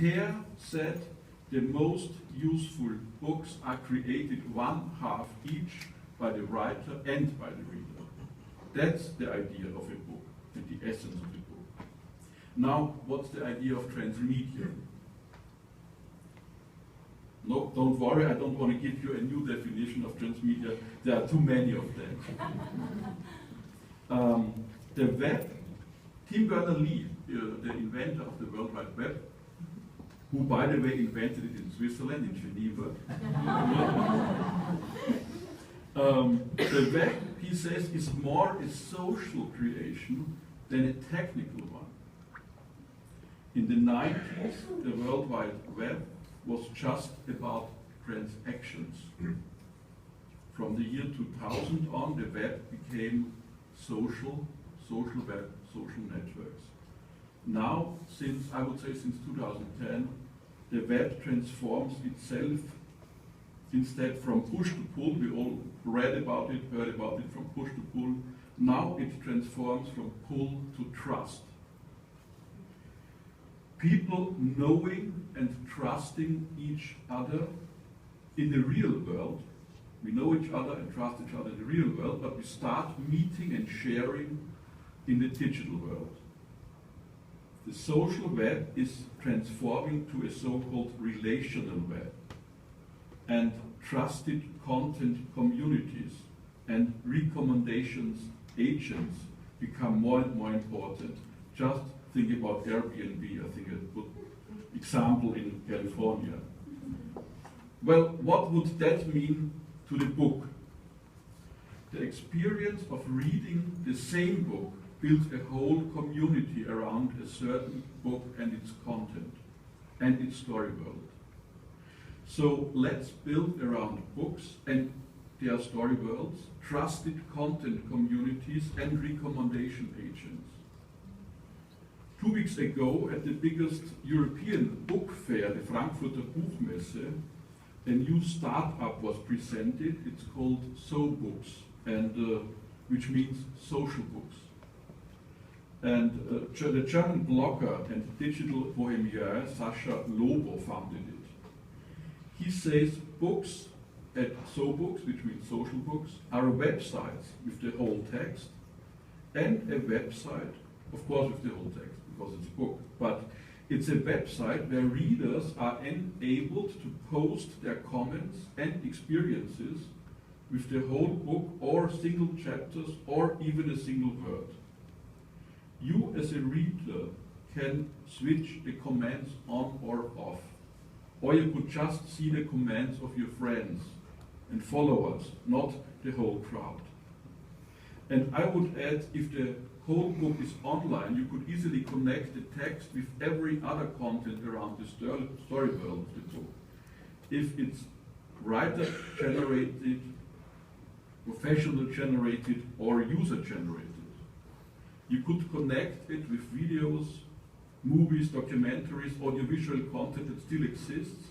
Voltaire said, the most useful books are created one half each by the writer and by the reader. That's the idea of a book and the essence of the book. Now, what's the idea of transmedia? No, don't worry, I don't want to give you a new definition of transmedia. There are too many of them. The web, Tim Berners-Lee, the inventor of the World Wide Web, who, by the way, invented it in Switzerland, in Geneva. The web, he says, is more a social creation than a technical one. In the 90s, the World Wide Web was just about transactions. From the year 2000 on, the web became social web, social networks. Now, I would say since 2010, the web transforms itself instead from push to pull. We all read about it, heard about it, from push to pull. Now it transforms from pull to trust. People knowing and trusting each other in the real world. We know each other and trust each other in the real world, but we start meeting and sharing in the digital world. The social web is transforming to a so-called relational web, and trusted content communities and recommendations agents become more and more important. Just think about Airbnb, I think a good example in California. Well, what would that mean to the book? The experience of reading the same book builds a whole community around a certain book and its content and its story world. So let's build around books and their story worlds, trusted content communities and recommendation agents. 2 weeks ago, at the biggest European book fair, the Frankfurter Buchmesse, a new startup was presented. It's called SoBooks, and which means social books. And the German blogger and digital bohemian Sascha Lobo founded it. He says books at SoBooks, which means social books, are websites with the whole text, and a website, of course, with the whole text, because it's a book, but it's a website where readers are enabled to post their comments and experiences with the whole book or single chapters or even a single word. You as a reader can switch the comments on or off, or you could just see the comments of your friends and followers, not the whole crowd. And I would add, if the whole book is online, you could easily connect the text with every other content around the story world of the book. If it's writer-generated, professional-generated, or user-generated, you could connect it with videos, movies, documentaries, audiovisual content that still exists.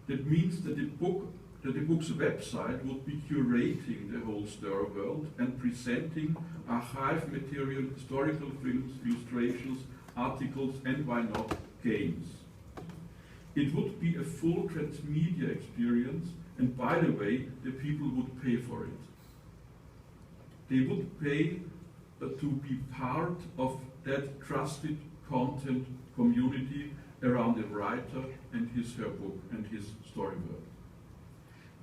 That means that the book's website would be curating the whole story world and presenting archive material, historical films, illustrations, articles, and why not, games. It would be a full transmedia experience, and by the way, the people would pay for it. They would pay to be part of that trusted content community around a writer and her book and his story world.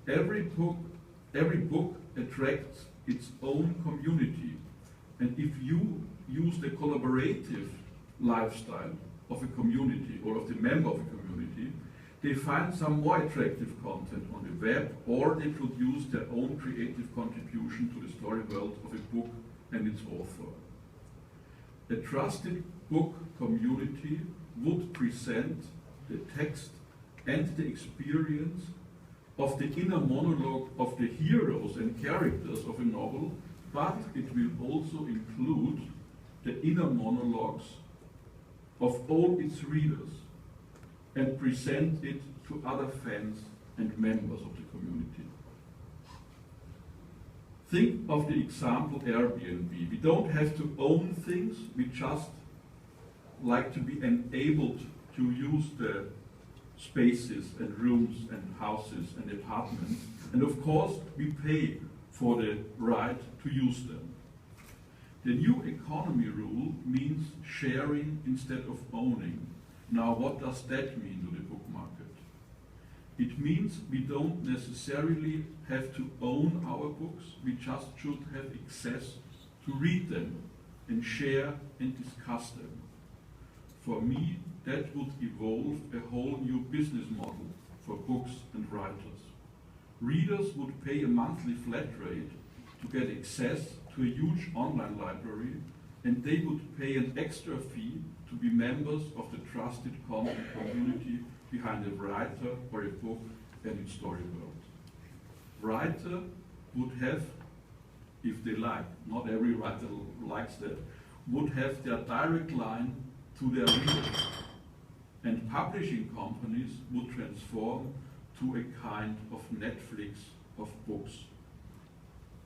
Every book attracts its own community, and if you use the collaborative lifestyle of a community or of the member of a community, they find some more attractive content on the web, or they produce their own creative contribution to the story world of a book and its author. A trusted book community would present the text and the experience of the inner monologue of the heroes and characters of a novel, but it will also include the inner monologues of all its readers and present it to other fans and members of the community. Think of the example Airbnb. We don't have to own things, we just like to be enabled to use the spaces and rooms and houses and apartments. And of course, we pay for the right to use them. The new economy rule means sharing instead of owning. Now, what does that mean to the book market? It means we don't necessarily have to own our books, we just should have access to read them and share and discuss them. For me, that would evolve a whole new business model for books and writers. Readers would pay a monthly flat rate to get access to a huge online library, and they would pay an extra fee to be members of the trusted content community behind a writer or a book and its story world. Writer would have, if they like, not every writer likes that, would have their direct line to their readers. And publishing companies would transform to a kind of Netflix of books.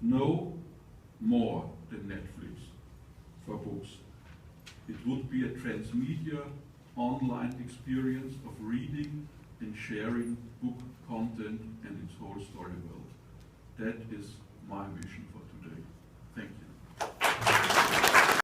No more than Netflix for books. It would be a transmedia online experience of reading and sharing book content and its whole story world. That is my vision for today. Thank you.